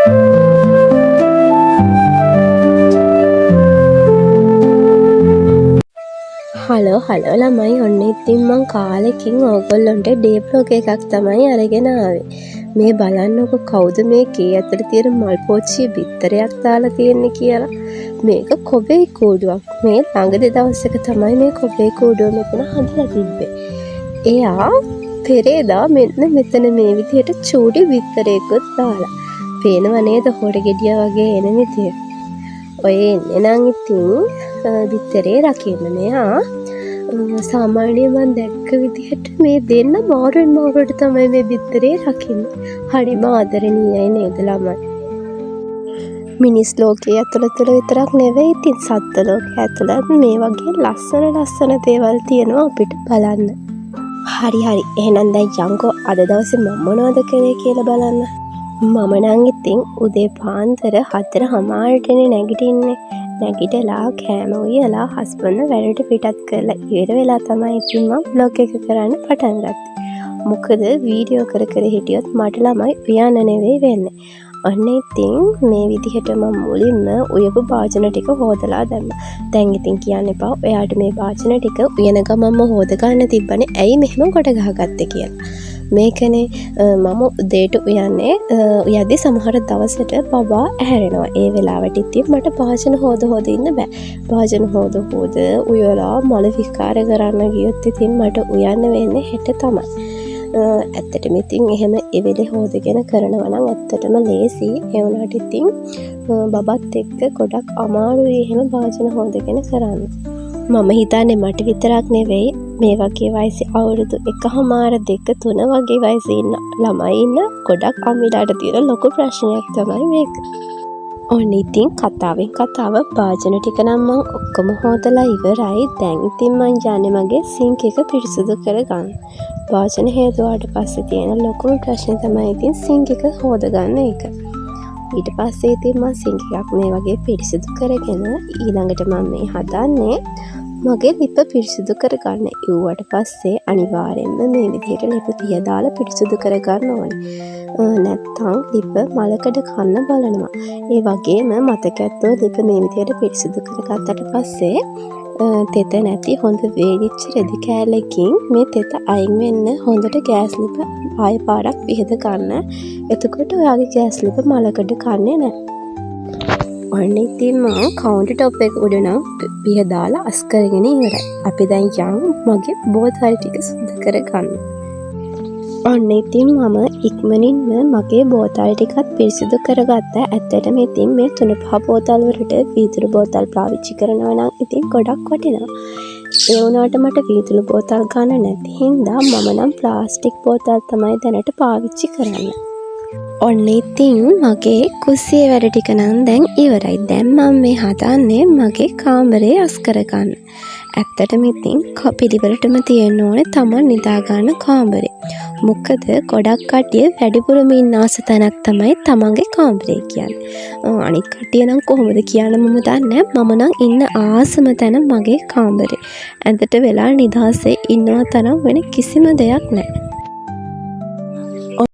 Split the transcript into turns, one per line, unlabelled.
Hello ළමයි, ඔන්න ඉතින් මං කාලෙකින් ඕගොල්ලොන්ට ඩේ බ්ලොග් එකක් තමයි අරගෙන ආවේ. මේ බලන්නකො කවුද මේකේ ඇතුළේ තියෙන මල් පෝච්චියේ බිත්තරයක් දාලා තියෙන්නේ කියලා. මේක කොබේ කූඩුවක්. මේ ළඟදී දවසක තමයි මේ කොබේ කූඩුව මෙතන හදලා තිබ්බේ. එයා පෙරේදා මෙන්න මෙතන මේ විදිහට චූටි බිත්තරයකුත් දාලා. පේනව නේද හොර ගෙඩිය වගේ එන විදිය. ඔය එන්නේ නම් ඉතින් බිත්තරේ රකින්න. මෙයා සාමාන්‍යයෙන් මම දැක්ක විදිහට මේ දෙන්න මාරුවෙන් මාරුවට තමයි මේ බිත්තරේ රකින්නේ. හරිම ආදරණීයයි නේද ළමයි? මිනිස් ලෝකයේ ඇතුළත විතරක් නෙවෙයි, ඉතින් සත්ත්ව ලෝකයේ ඇතුළත් මේ වගේ ලස්සන දේවල් තියෙනවා අපිට බලන්න. හරි. එහෙනම් දැන් යංකෝ අද දවසේ මම මොනවද කරේ කියලා බලන්න. මම නම් ඉතින් උදේ පාන්දර 4:00ටනේ නැගිටින්නේ. නැගිටලා කෑම උයලා හස්බන්ඩ් වැඩට පිටත් කරලා ඉවර වෙලා තමයි ඉතින් මම බ්ලොග් එක කරන්න පටන් ගත්තේ. මොකද වීඩියෝ කර හිටියොත් මට ළමයි උයන්න නෙවෙයි වෙන්නේ. අන්න ඉතින් මේ විදිහට මම මුලින්ම උයපු භාජන ටික හොදලා දැම්මා. දැන් ඉතින් කියන්න එපා ඔයාට මේ භාජන ටික උයන ගමන්ම හොද ගන්න තිබ්බනේ. ඇයි මෙහෙම කොට ගහගත්තේ කියලා. මේකනේ මම උදේට උයන්නේ. උයද්දි සමහර දවසට බබා ඇහැරෙනවා. ඒ වෙලාවට ඉතින් මට භාජන හොද ඉන්න බෑ. භාජන හොද උයලා මල විකාර කරන්න ගියොත් ඉතින් මට උයන්න වෙන්නේ හෙට තමයි. ඇත්තටම ඉතින් එහෙම එවෙලේ හොදගෙන කරනවා නම් ඇත්තටම ලේසි. ඒ වුණාට ඉතින් බබත් එක්ක ගොඩක් අමාරුයි එහෙම භාජන හොදගෙන කරන්න. මම හිතන්නේ මට විතරක් නෙවෙයි මේ වගේ වයසේ අවුරුදු 1.5 2 3 වගේ වයසේ ඉන්න ළමයි ඉන්න ගොඩක් අම්මිලාට තියෙන ලොකු ප්‍රශ්නයක් තමයි මේක. ඔන්න ඉතින් කතාවෙන් කතාව භාජන ටික නම් මම ඔක්කොම හොදලා ඉවරයි. දැන් ඉතින් මං යන්නේ මගේ සිංක් එක පිරිසිදු කරගන්න. භාජන හේතුවාට පස්සේ තියෙන ලොකුම ප්‍රශ්නේ තමයි ඉතින් සිංක් එක හොදගන්න එක. ඊට පස්සේ ඉතින් මම සිංක් එකක් මේ වගේ පිරිසිදු කරගෙන ඊළඟට මම මේ හදන්නේ මගේ ලිප පිරිසිදු කරගන්න. ඉව්වට පස්සේ අනිවාර්යෙන්ම මේ විදිහට ලිප පිය දාලා පිරිසිදු කරගන්න ඕනේ. නැත්තම් ලිප මලකඩ කන්න බලනවා. ඒ වගේම මතක ඇත්තෝ ලිප මේ විදිහට පිරිසිදු කරගත්තට පස්සේ තෙත නැති හොඳ වේලිච්ච රෙදි කෑල්ලකින් මේ තෙත අයින් වෙන්න හොඳට ගෑස් ලිප ආයෙ පාරක් විහිද ගන්න. එතකොට ඔයාගේ ගෑස් ලිප මලකඩ කන්නේ නැහැ. ඔන්න ඉතින් මම කවුන්ටර් টොප් එක උඩ නම් පිහ දාලා අස් කරගෙන ඉවරයි. අපි දැන් යමු මගේ බෝතල් ටික සුද්ධ කරගන්න. ඔන්න ඉතින් මම ඉක්මනින්ම මගේ බෝතල් ටිකත් පිරිසිදු කරගත්තා. ඇත්තටම ඉතින් මේ 3-5 බෝතල් වලට වීදුරු බෝතල් පාවිච්චි කරනවා නම් ඉතින් ගොඩක් වටිනවා. ඒ වුණාට මට වීදුරු බෝතල් ගන්න නැති හින්දා මම නම් ප්ලාස්ටික් බෝතල් තමයි දැනට පාවිච්චි කරන්නේ. ඔන්න ඉතින් මගේ කුස්සියේ වැඩ ටික නම් දැන් ඉවරයි. දැන් මම මේ හදන්නේ මගේ කාමරේ අස් කරගන්න. ඇත්තටම ඉතින් පිළිවෙලටම තියෙන්න ඕනේ තමන් නිදා ගන්න කාමරේ. මොකද ගොඩක් කට්ටිය වැඩිපුරම ඉන්න ආස තැනක් තමයි තමන්ගේ කාමරේ කියන්නේ. අනිත් කට්ටිය නම් කොහොමද කියන්න මම දන්නේ නැහැ. මම නම් ඉන්න ආසම තැන මගේ කාමරේ. ඇඳට වෙලා නිදාසේ ඉන්නවා තරම් වෙන කිසිම දෙයක් නැහැ.